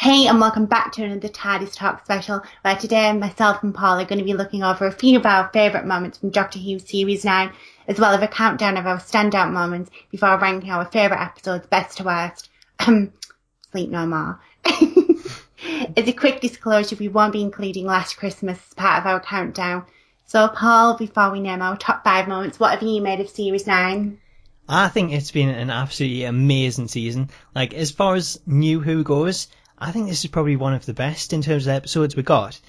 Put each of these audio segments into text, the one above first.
Hey, and welcome back to another Tardis Talk special, where today myself and Paul are going to be looking over a few of our favourite moments from Doctor Who Series 9, as well as a countdown of our standout moments before ranking our favourite episodes best to worst. Sleep no more. As a quick disclosure, we won't be including Last Christmas as part of our countdown. So, Paul, before we name our top 5 moments, what have you made of Series 9? I think it's been an absolutely amazing season. Like, as far as New Who goes, I think this is probably one of the best in terms of episodes we got.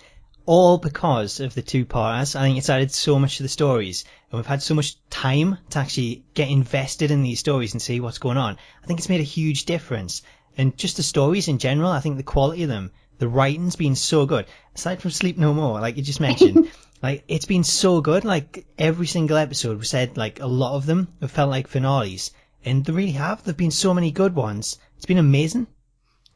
All because of the two-parters. I think it's added so much to the stories, and we've had so much time to actually get invested in these stories and see what's going on. I think it's made a huge difference. And just the stories in general, I think the quality of them, the writing's been so good. Aside from Sleep No More, like you just mentioned, like, it's been so good. Like, every single episode, we said, like, a lot of them have felt like finales. And they really have. There've been so many good ones. It's been amazing.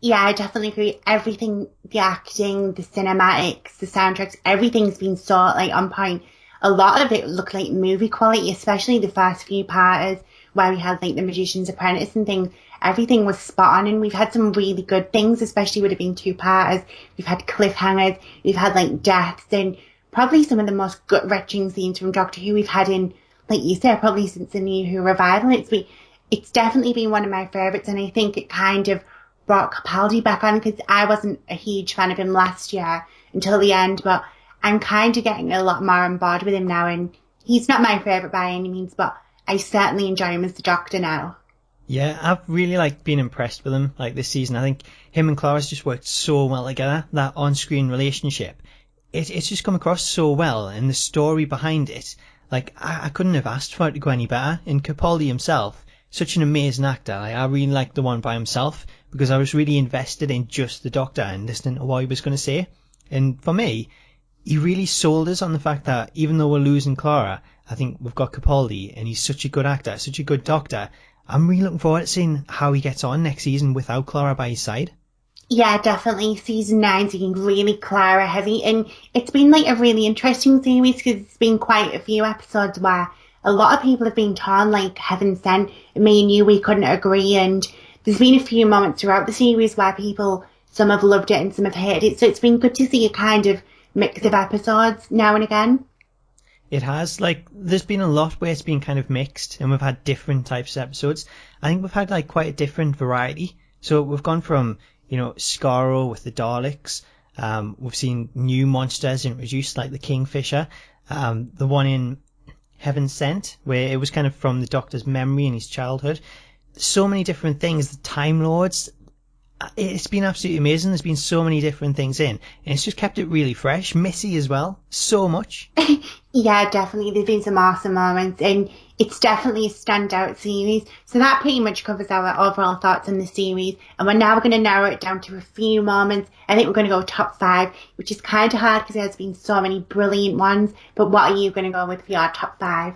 Yeah, I definitely agree. Everything, the acting, the cinematics, the soundtracks, everything's been so, like, on point. A lot of it looked like movie quality, especially the first few parters where we had, like, The Magician's Apprentice and things. Everything was spot on, and we've had some really good things, especially with it being two-parters. We've had cliffhangers, we've had, like, deaths, and probably some of the most gut-wrenching scenes from Doctor Who we've had in, like you said, probably since the New Who revival. It's definitely been one of my favourites, and I think it kind of brought Capaldi back on, because I wasn't a huge fan of him last year until the end, but I'm kind of getting a lot more on board with him now, and he's not my favourite by any means, but I certainly enjoy him as the Doctor now. Yeah, I've really been impressed with him this season. I think him and Clara's just worked so well together. That on-screen relationship, it's just come across so well, and the story behind it, I couldn't have asked for it to go any better. And Capaldi himself, such an amazing actor. I really liked the one by himself because I was really invested in just the Doctor and listening to what he was going to say. And for me, he really sold us on the fact that even though we're losing Clara, I think we've got Capaldi, and he's such a good actor, such a good Doctor. I'm really looking forward to seeing how he gets on next season without Clara by his side. Yeah, definitely. Season 9's been really Clara heavy, and it's been like a really interesting series because it's been quite a few episodes where a lot of people have been torn, like Heaven Sent. Me and you, we couldn't agree, and there's been a few moments throughout the series where some have loved it and some have hated it, so it's been good to see a kind of mix of episodes now and again. It has, there's been a lot where it's been kind of mixed, and we've had different types of episodes. I think we've had, quite a different variety. So we've gone from, Skaro with the Daleks. We've seen new monsters introduced, like the Kingfisher. The one in Heaven Sent, where it was kind of from the Doctor's memory in his childhood. So many different things. The Time Lords. It's been absolutely amazing. There's been so many different things in, and it's just kept it really fresh. Missy as well. So much. Yeah, definitely. There's been some awesome moments, and it's definitely a standout series. So that pretty much covers our overall thoughts on the series, and we're now going to narrow it down to a few moments. I think we're going to go top 5, which is kind of hard because there's been so many brilliant ones. But what are you going to go with for your top 5?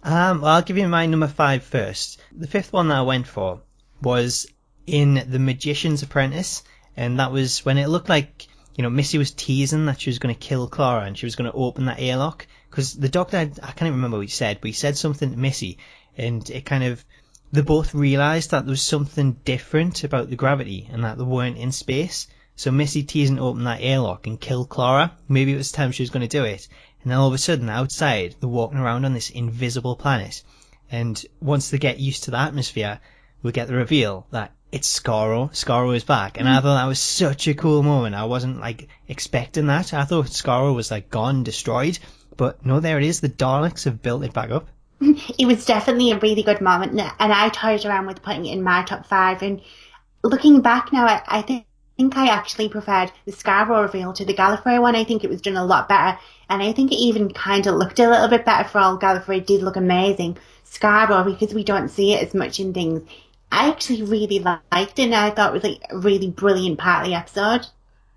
Well, I'll give you my number 5 first. The 5th one that I went for was in The Magician's Apprentice, and that was when it looked like, Missy was teasing that she was going to kill Clara and she was going to open that airlock, because the Doctor, I can't even remember what he said, but he said something to Missy, and it they both realised that there was something different about the gravity and that they weren't in space. So Missy teasing to open that airlock and kill Clara. Maybe it was time she was going to do it, and then all of a sudden outside they're walking around on this invisible planet, and once they get used to the atmosphere, we'll get the reveal that it's Skaro. Skaro is back. And I thought that was such a cool moment. I wasn't expecting that. I thought Skaro was gone, destroyed. But no, there it is. The Daleks have built it back up. It was definitely a really good moment, and I toyed around with putting it in my top 5. And looking back now, I think I actually preferred the Skaro reveal to the Gallifrey one. I think it was done a lot better, and I think it even kind of looked a little bit better for all. Gallifrey did look amazing. Skaro, because we don't see it as much in things, I actually really liked it, and I thought it was a really brilliant part of the episode.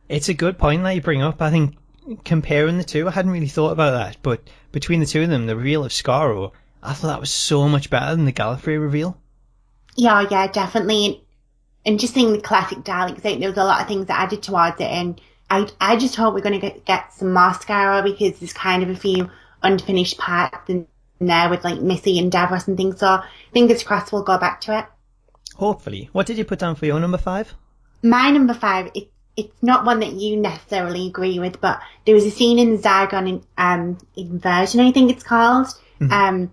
It's a good point that you bring up. I think comparing the two, I hadn't really thought about that, but between the two of them, the reveal of Skaro, I thought that was so much better than the Gallifrey reveal. Yeah, definitely. And just seeing the classic Daleks, there was a lot of things that added towards it, and I just hope we're going to get some more Skaro, because there's kind of a few unfinished parts in there with Missy and Davros and things, so fingers crossed we'll go back to it. Hopefully. What did you put down for your number 5? My number 5, it's not one that you necessarily agree with, but there was a scene in the Zygon inversion, I think it's called. And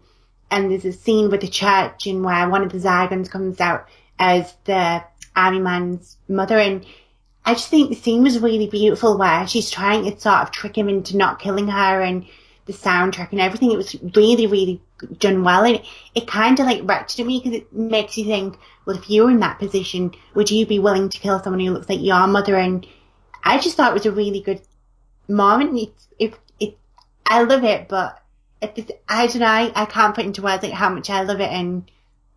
there's a scene with the church in where one of the Zygons comes out as the army man's mother, and I just think the scene was really beautiful where she's trying to sort of trick him into not killing her, and the soundtrack and everything. It was really, really done well, and it kind of like wretched me because it makes you think, well, if you were in that position, would you be willing to kill someone who looks like your mother? And I just thought it was a really good moment. I love it, but I don't know, I can't put into words like how much I love it, and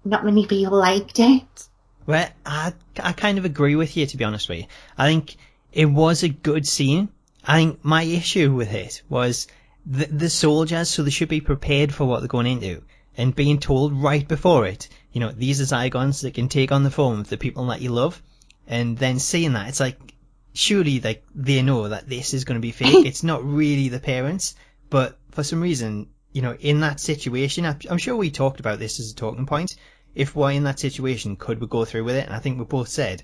not many people liked it. Well, I kind of agree with you, to be honest with you. I think it was a good scene. I think my issue with it was the soldiers, so they should be prepared for what they're going into, and being told right before it, you know, these are Zygons that can take on the form of the people that you love, and then seeing that, it's like, surely like they know that this is going to be fake. It's not really the parents, but for some reason, you know, in that situation, I'm sure we talked about this as a talking point. If we're in that situation, could we go through with it? And I think we both said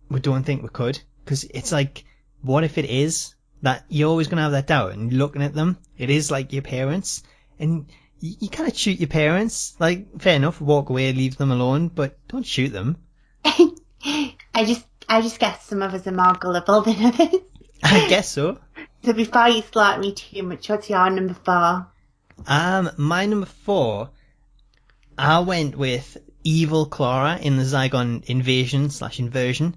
we don't think we could, because it's like, what if it is that you're always going to have that doubt, and looking at them, it is like your parents, and you kind of shoot your parents. Like, fair enough, walk away, leave them alone, but don't shoot them. I just guess some of us are more gullible than others. I guess so. So before you slaughter me too much, what's your number 4? My number 4, I went with Evil Clara in the Zygon invasion/inversion.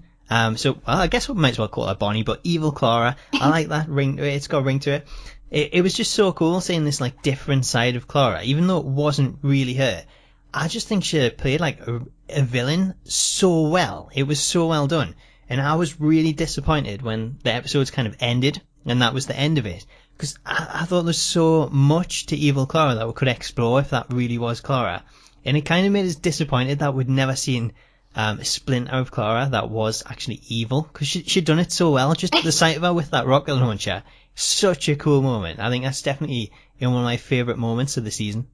So I guess we might as well call her Bonnie, but Evil Clara. I like that ring to it. It's got a ring to it. It was just so cool seeing this like different side of Clara, even though it wasn't really her. I just think she played like a villain so well. It was so well done. And I was really disappointed when the episodes kind of ended and that was the end of it. Because I thought there's so much to Evil Clara that we could explore if that really was Clara. And it kind of made us disappointed that we'd never seen a splinter of Clara that was actually evil. Because she'd done it so well. Just the sight of her with that rocket launcher. Such a cool moment. I think that's definitely one of my favourite moments of the season.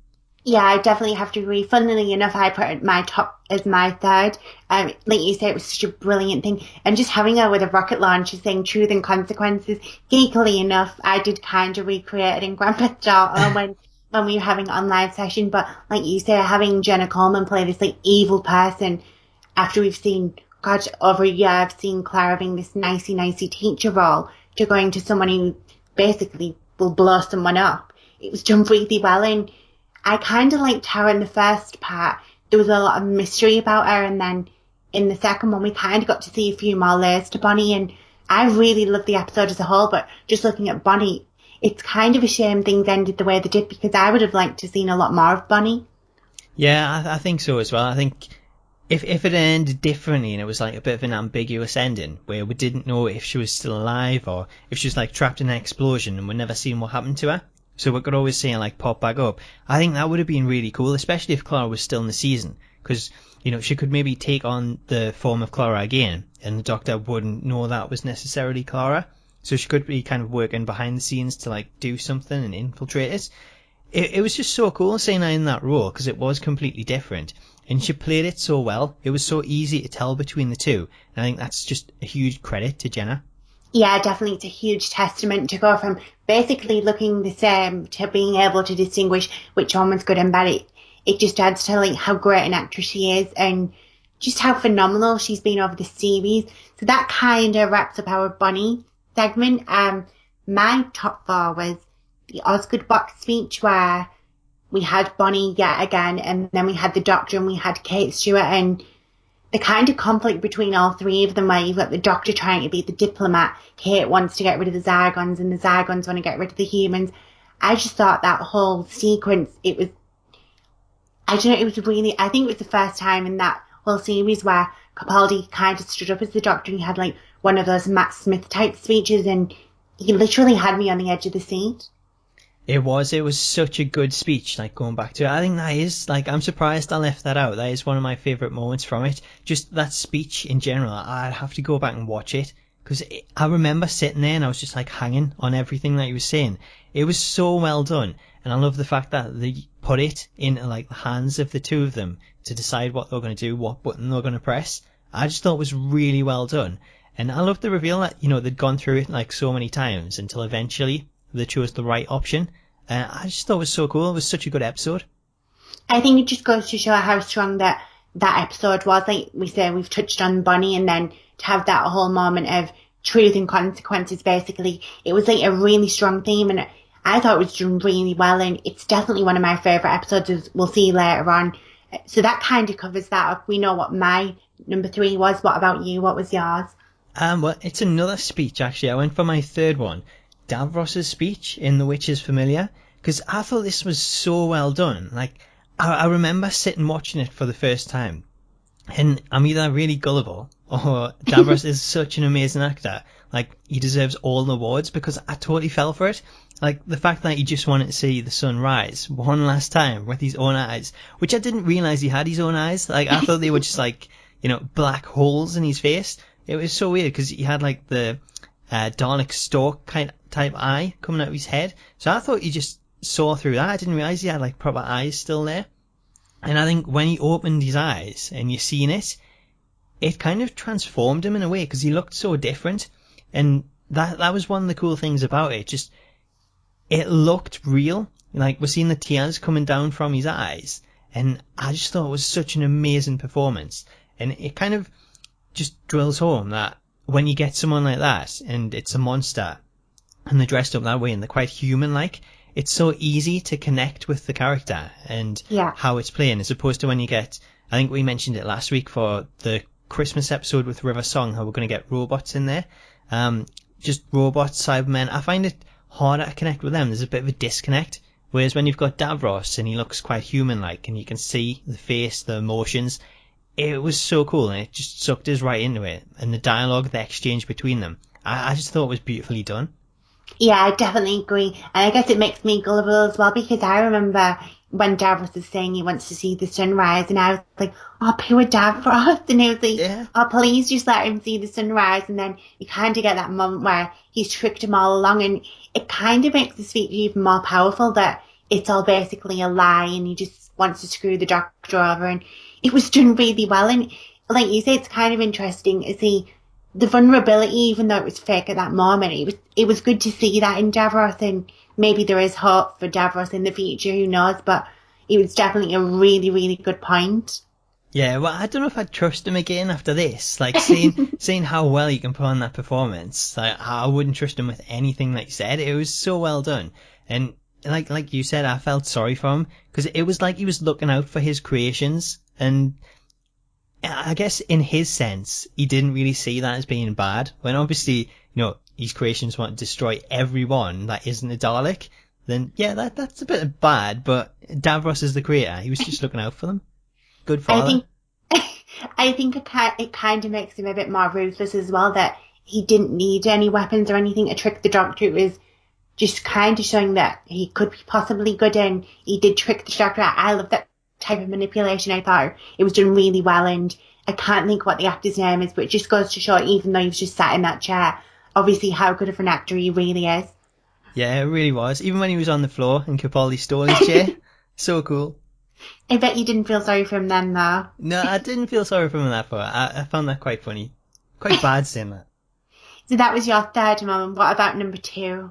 Yeah, I definitely have to agree. Funnily enough, I put my top as my third. Like you say, it was such a brilliant thing. And just having her with a rocket launcher saying truth and consequences. Geekily enough, I did kind of recreate it in Grandpa's Daughter when we were having an online session. But like you say, having Jenna Coleman play this like evil person after we've seen, God, over a year, I've seen Clara being this nicey teacher role to going to someone who basically will blow someone up. It was done really well, and I kind of liked her in the first part. There was a lot of mystery about her, and then in the second one we kind of got to see a few more layers to Bonnie, and I really loved the episode as a whole, but just looking at Bonnie, it's kind of a shame things ended the way they did, because I would have liked to have seen a lot more of Bonnie. Yeah, I think so as well. I think if it ended differently and it was like a bit of an ambiguous ending where we didn't know if she was still alive or if she was like trapped in an explosion and we're never seeing what happened to her, so we could always see her like pop back up, I think that would have been really cool, especially if Clara was still in the season, because, you know, she could maybe take on the form of Clara again and the Doctor wouldn't know that was necessarily Clara, so she could be kind of working behind the scenes to like do something and infiltrate it. It was just so cool seeing her in that role, because it was completely different. And she played it so well. It was so easy to tell between the two. And I think that's just a huge credit to Jenna. Yeah, definitely. It's a huge testament to go from basically looking the same to being able to distinguish which one was good and bad. It just adds to like how great an actress she is and just how phenomenal she's been over the series. So that kind of wraps up our Bonnie segment. My top 4 was the Osgood box speech where we had Bonnie yet again, and then we had the Doctor and we had Kate Stewart, and the kind of conflict between all three of them where you've got the Doctor trying to be the diplomat, Kate wants to get rid of the Zygons, and the Zygons want to get rid of the humans. I just thought that whole sequence, it was really, I think it was the first time in that whole series where Capaldi kind of stood up as the Doctor and he had like one of those Matt Smith type speeches, and he literally had me on the edge of the seat. It was such a good speech, like going back to it. I think that is, like, I'm surprised I left that out. That is one of my favourite moments from it. Just that speech in general, I'd have to go back and watch it. Because I remember sitting there and I was just like hanging on everything that he was saying. It was so well done. And I love the fact that they put it in like the hands of the two of them to decide what they're going to do, what button they're going to press. I just thought it was really well done. And I love the reveal that, they'd gone through it like so many times until eventually they chose the right option. I just thought it was so cool. It was such a good episode. I think it just goes to show how strong that episode was. Like we say, we've touched on Bonnie, and then to have that whole moment of truth and consequences, basically, it was like a really strong theme, and I thought it was done really well, and it's definitely one of my favourite episodes, as we'll see later on. So that kind of covers that up. We know what my number 3 was. What about you? What was yours? Well, it's another speech, actually. I went for my third one, Davros's speech in The Witch is Familiar, because I thought this was so well done. Like, I remember sitting watching it for the first time, and I'm either really gullible or Davros is such an amazing actor. Like, he deserves all the awards, because I totally fell for it. Like, the fact that he just wanted to see the sun rise one last time with his own eyes, which I didn't realise he had his own eyes. Like, I thought they were just like, black holes in his face. It was so weird, because he had like the Dalek stalk type eye coming out of his head. So I thought he just saw through that. I didn't realise he had like proper eyes still there. And I think when he opened his eyes and you seen it, it kind of transformed him in a way, because he looked so different. And that was one of the cool things about it. Just, it looked real. Like, we're seeing the tears coming down from his eyes. And I just thought it was such an amazing performance. And it kind of just drills home that when you get someone like that, and it's a monster, and they're dressed up that way, and they're quite human-like, it's so easy to connect with the character and how it's playing, as opposed to when you get, I think we mentioned it last week for the Christmas episode with River Song, how we're going to get robots in there. Just robots, Cybermen. I find it harder to connect with them. There's a bit of a disconnect. Whereas when you've got Davros and he looks quite human-like and you can see the face, the emotions, it was so cool, and it just sucked us right into it. And the dialogue, the exchange between them, I just thought it was beautifully done. Yeah, I definitely agree. And I guess it makes me gullible as well, because I remember when Davros was saying he wants to see the sunrise, and I was like, oh, poor Davros. And he was like, oh, please just let him see the sunrise. And then you kind of get that moment where he's tricked him all along, and it kind of makes the speech even more powerful that it's all basically a lie and he just wants to screw the doctor over. And it was done really well. And like you say, it's kind of interesting to see the vulnerability, even though it was fake at that moment. It was good to see that in Davros, and maybe there is hope for Davros in the future, who knows, but it was definitely a really, really good point. Yeah, well, I don't know if I'd trust him again after this. Like, seeing how well he can put on that performance, like, I wouldn't trust him with anything like he said. It was so well done. And like you said, I felt sorry for him, because it was like he was looking out for his creations, and I guess in his sense, he didn't really see that as being bad, when obviously, his creations want to destroy everyone that isn't a Dalek. Then, yeah, that's a bit bad, but Davros is the creator. He was just looking out for them. Good father. I think it kind of makes him a bit more ruthless as well, that he didn't need any weapons or anything to trick the doctor. It was just kind of showing that he could be possibly good, and he did trick the doctor. I love that type of manipulation. I thought it was done really well, and I can't think what the actor's name is, but it just goes to show, even though he was just sat in that chair, obviously how good of an actor he really is. Yeah, it really was. Even when he was on the floor and Capaldi stole his chair. So cool. I bet you didn't feel sorry for him then, though. No, I didn't feel sorry for him that far. I found that quite funny. Quite bad saying that. So that was your third moment. What about number 2?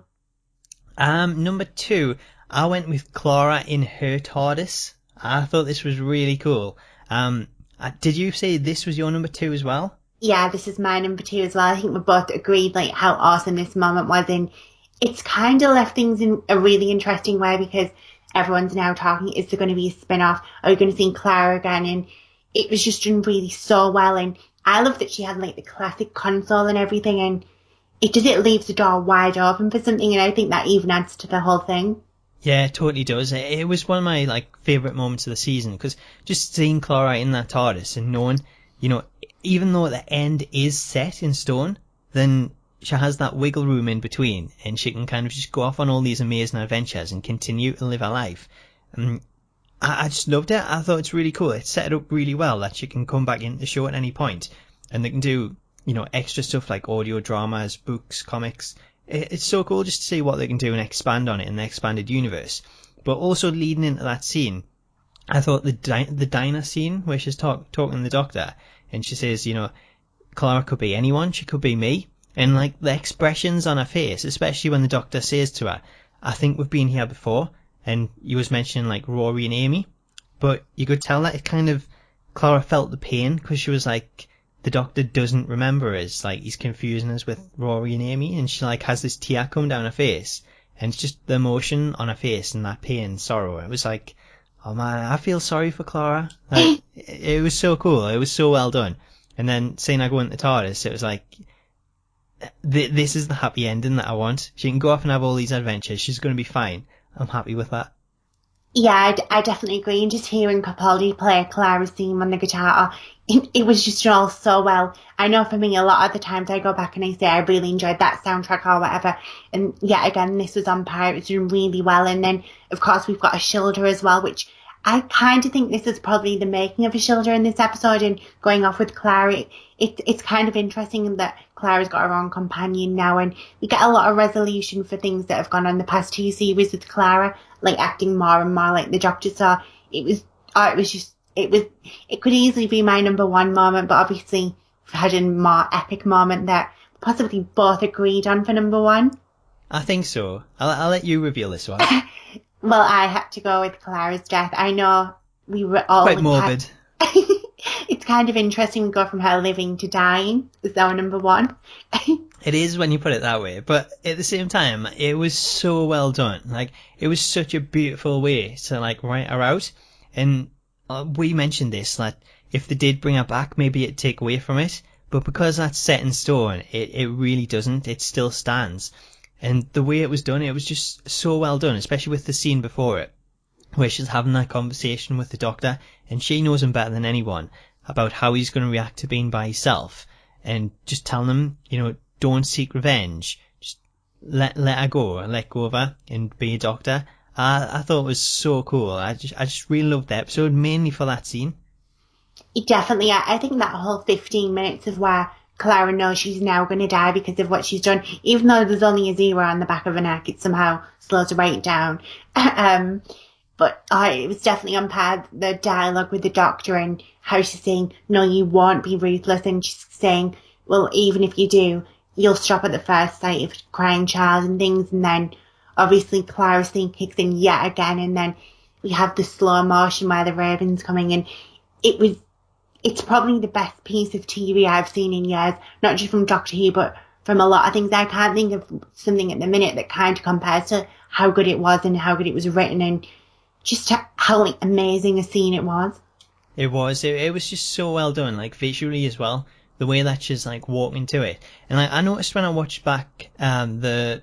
Number 2, I went with Clara in her TARDIS. I thought this was really cool. Did you say this was your number 2 as well? Yeah, this is my number 2 as well. I think we both agreed like how awesome this moment was, and it's kind of left things in a really interesting way, because everyone's now talking, is there going to be a spin-off? Are we going to see Clara again? And it was just done really so well, and I love that she had like the classic console and everything, and it leaves the door wide open for something, and I think that even adds to the whole thing. Yeah, it totally does. It was one of my favourite moments of the season, because just seeing Clara in that TARDIS and knowing, even though the end is set in stone, then she has that wiggle room in between, and she can kind of just go off on all these amazing adventures and continue to live her life. And I just loved it. I thought it's really cool. It's set up really well that she can come back into the show at any point, and they can do, extra stuff like audio dramas, books, comics. It's so cool just to see what they can do and expand on it in the expanded universe. But also leading into that scene, I thought the diner scene where she's talking to the doctor, and she says, Clara could be anyone. She could be me. And like the expressions on her face, especially when the Doctor says to her, I think we've been here before. And you was mentioning like Rory and Amy. But you could tell that it kind of, Clara felt the pain because she was like, the Doctor doesn't remember us. Like he's confusing us with Rory and Amy. And she like has this tear come down her face. And it's just the emotion on her face and that pain, sorrow. It was like, oh man, I feel sorry for Clara. Like, it was so cool. It was so well done. And then seeing her go into the TARDIS, it was like, this is the happy ending that I want. She can go off and have all these adventures. She's going to be fine. I'm happy with that. Yeah, I definitely agree. And just hearing Capaldi play Clara's theme on the guitar, it was just all so well. I know for me, a lot of the times I go back and I say I really enjoyed that soundtrack or whatever. And yeah, again, this was on par. It was doing really well. And then, of course, we've got a shoulder as well, which I kind of think this is probably the making of a shoulder in this episode. And going off with Clara, it's kind of interesting that Clara's got her own companion now. And we get a lot of resolution for things that have gone on the past two series with Clara, like acting more and more like the Doctor. So it could easily be my number one moment, but obviously we've had a more epic moment that possibly both agreed on for number one. I think so. I'll let you reveal this one. Well, I had to go with Clara's death. I know we were all quite morbid. It's kind of interesting we go from her living to dying. Is our number one? It is when you put it that way, but at the same time, it was so well done. Like, it was such a beautiful way to like write her out. And we mentioned this, that if they did bring her back, maybe it'd take away from it. But because that's set in stone, it really doesn't. It still stands. And the way it was done, it was just so well done, especially with the scene before it, where she's having that conversation with the Doctor, and she knows him better than anyone about how he's going to react to being by himself, and just telling him, you know, don't seek revenge, just let her go, and let go of her, and be a Doctor. I thought it was so cool. I just really loved the episode, mainly for that scene. Definitely, I think that whole 15 minutes is where Clara knows she's now going to die because of what she's done. Even though there's only a 0 on the back of her neck, it somehow slows her right down. But it was definitely on par, the dialogue with the Doctor and how she's saying, no, you won't be ruthless. And she's saying, well, even if you do, you'll stop at the first sight of a crying child and things. And then obviously Clara's thing kicks in yet again. And then we have the slow motion where the Raven's coming in. It's probably the best piece of TV I've seen in years, not just from Doctor Who, but from a lot of things. I can't think of something at the minute that kind of compares to how good it was and how good it was written and just how like amazing a scene it was. It was. It was just so well done, like visually as well. The way that she's like walking to it. And like, I noticed when I watched back the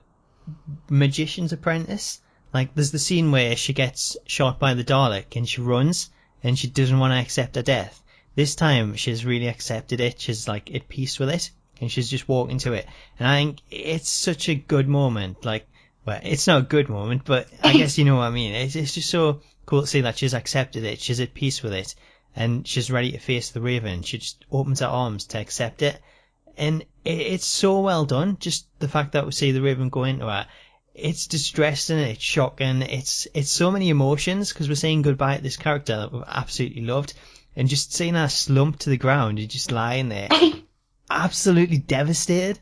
Magician's Apprentice, like there's the scene where she gets shot by the Dalek and she runs and she doesn't want to accept her death. This time, she's really accepted it. She's like at peace with it, and she's just walking to it. And I think it's such a good moment. Like, well, it's not a good moment, but I guess you know what I mean. It's just so cool to see that she's accepted it. She's at peace with it, and she's ready to face the Raven. She just opens her arms to accept it, and it's so well done. Just the fact that we see the Raven go into her. It's distressing, it's shocking, it's so many emotions because we're saying goodbye to this character that we've absolutely loved. And just seeing her slump to the ground and just lying there, absolutely devastated.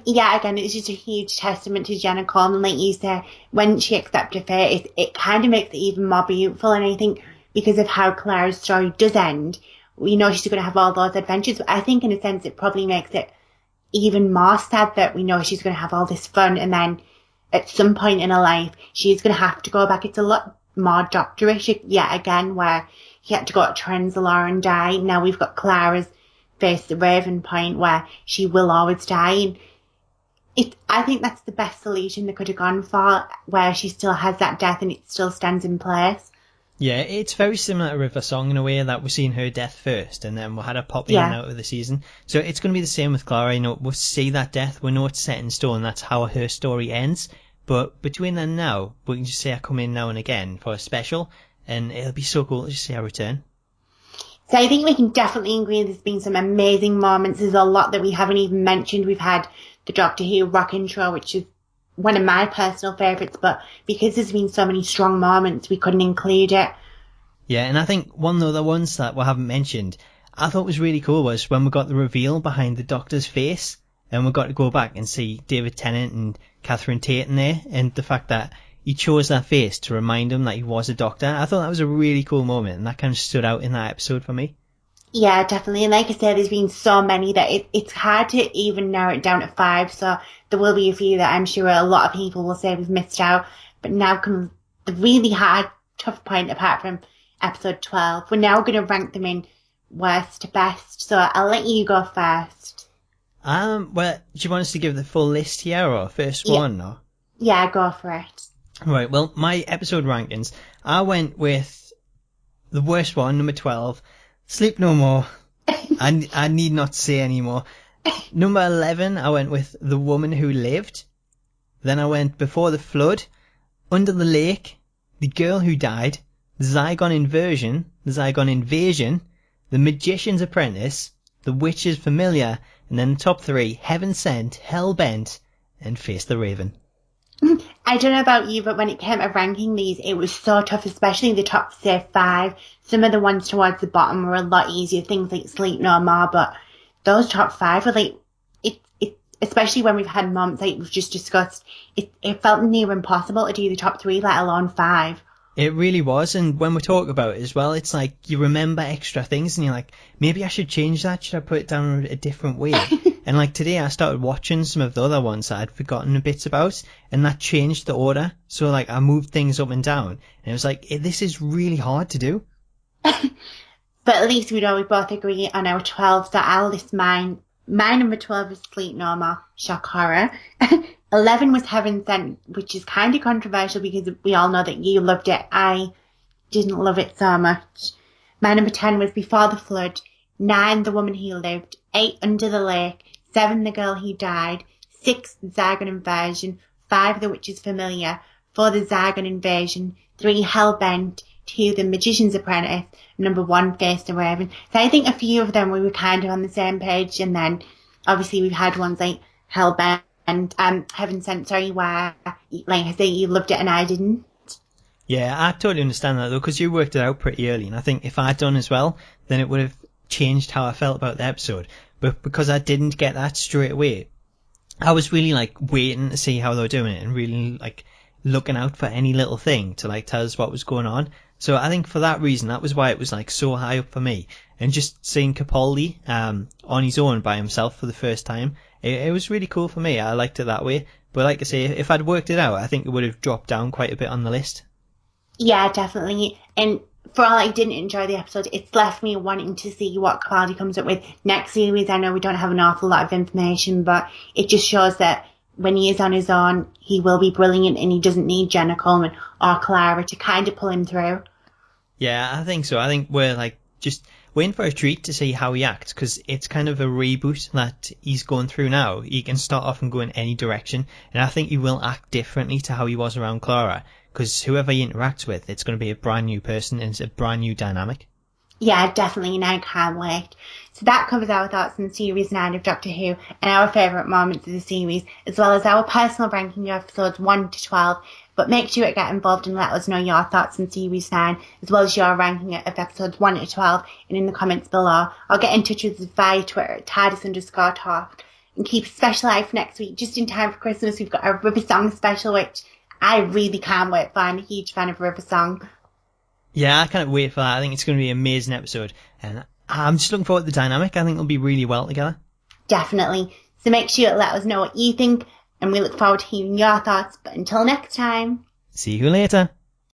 Yeah, again, it's just a huge testament to Jenna Coleman. Like you say, when she accepts her fate, it kind of makes it even more beautiful. And I think because of how Clara's story does end, we know she's going to have all those adventures. But I think in a sense, it probably makes it even more sad that we know she's going to have all this fun. And then at some point in her life, she's going to have to go back. It's a lot more doctorish yet again, where he had to go to Trenzalore and die. Now we've got Clara's face the Raven point where she will always die. And I think that's the best solution they could have gone for, where she still has that death and it still stands in place. Yeah, it's very similar to River Song in a way that we've seen her death first and then we had her pop in and out of the season. So it's going to be the same with Clara. You know, we'll see that death. We know it's set in stone. That's how her story ends. But between then and now, we can just say I come in now and again for a special. And it'll be so cool to just see her return. So I think we can definitely agree there's been some amazing moments. There's a lot that we haven't even mentioned. We've had the Doctor Who rock intro, which is one of my personal favourites, but because there's been so many strong moments, we couldn't include it. Yeah, and I think one of the other ones that we haven't mentioned, I thought was really cool was when we got the reveal behind the Doctor's face, and we got to go back and see David Tennant and Catherine Tate in there, and the fact that he chose that face to remind him that he was a Doctor. I thought that was a really cool moment, and that kind of stood out in that episode for me. Yeah, definitely. And like I said, there's been so many that it's hard to even narrow it down to 5. So there will be a few that I'm sure a lot of people will say we've missed out. But now comes the really hard, tough point apart from episode 12. We're now going to rank them in worst to best. So I'll let you go first. Well, do you want us to give the full list here or first one? Or? Yeah, go for it. Right, well, my episode rankings, I went with the worst one, number 12, Sleep No More. I need not say anymore. Number 11, I went with The Woman Who Lived. Then I went Before the Flood, Under the Lake, The Girl Who Died, The Zygon Invasion, The Magician's Apprentice, The Witch's Familiar, and then the top 3, Heaven Sent, Hell Bent, and Face the Raven. I don't know about you, but when it came to ranking these, it was so tough, especially the top, say, 5. Some of the ones towards the bottom were a lot easier, things like Sleep No More, but those top 5 were like, especially when we've had moments like we've just discussed, it felt near impossible to do the top 3, let alone 5. It really was, and when we talk about it as well, it's like you remember extra things and you're like, maybe I should change that, should I put it down a different way? And like today I started watching some of the other ones that I'd forgotten a bit about, and that changed the order, so like I moved things up and down, and it was like, this is really hard to do. But at least we both agree on our 12, so I'll list mine. My number 12 is Sleep No More, shock horror. 11 was Heaven Sent, which is kind of controversial because we all know that you loved it. I didn't love it so much. My number 10 was Before the Flood. 9, The Woman Who Lived. 8, Under the Lake. 7, The Girl Who Died. 6, The Zygon Invasion. 5, The Witch's Familiar. 4, The Zygon Invasion. 3, Hellbent. 2, The Magician's Apprentice. Number 1, Face the Raven. So I think a few of them we were kind of on the same page, and then obviously we've had ones like Hellbent and Heaven Sent, where, like I say, you loved it and I didn't. Yeah, I totally understand that though, because you worked it out pretty early, and I think if I'd done as well, then it would have changed how I felt about the episode. But because I didn't get that straight away, I was really like waiting to see how they were doing it and really like looking out for any little thing to like tell us what was going on. So I think for that reason, that was why it was like so high up for me. And just seeing Capaldi on his own by himself for the first time, it was really cool for me. I liked it that way. But like I say, if I'd worked it out, I think it would have dropped down quite a bit on the list. Yeah, definitely. And for all I didn't enjoy the episode, it's left me wanting to see what Capaldi comes up with next series. I know we don't have an awful lot of information, but it just shows that when he is on his own, he will be brilliant and he doesn't need Jenna Coleman or Clara to kind of pull him through. Yeah, I think so. I think we're like just waiting for a treat to see how he acts, because it's kind of a reboot that he's going through now. He can start off and go in any direction, and I think he will act differently to how he was around Clara, because whoever he interacts with, it's going to be a brand new person and it's a brand new dynamic. Yeah, definitely, and I can't wait. So that covers our thoughts on Series 9 of Doctor Who and our favourite moments of the series, as well as our personal ranking of episodes 1 to 12. But make sure to get involved and let us know your thoughts on Series 9, as well as your ranking of episodes 1 to 12, and in the comments below. Or get in touch with us via Twitter at Tardis_Talk. And keep a special eye for next week, just in time for Christmas. We've got a River Song special, which I really can't wait for. I'm a huge fan of River Song. Yeah, I can't wait for that. I think it's going to be an amazing episode. And I'm just looking forward to the dynamic. I think it'll be really well together. Definitely. So make sure to let us know what you think, and we look forward to hearing your thoughts. But until next time. See you later.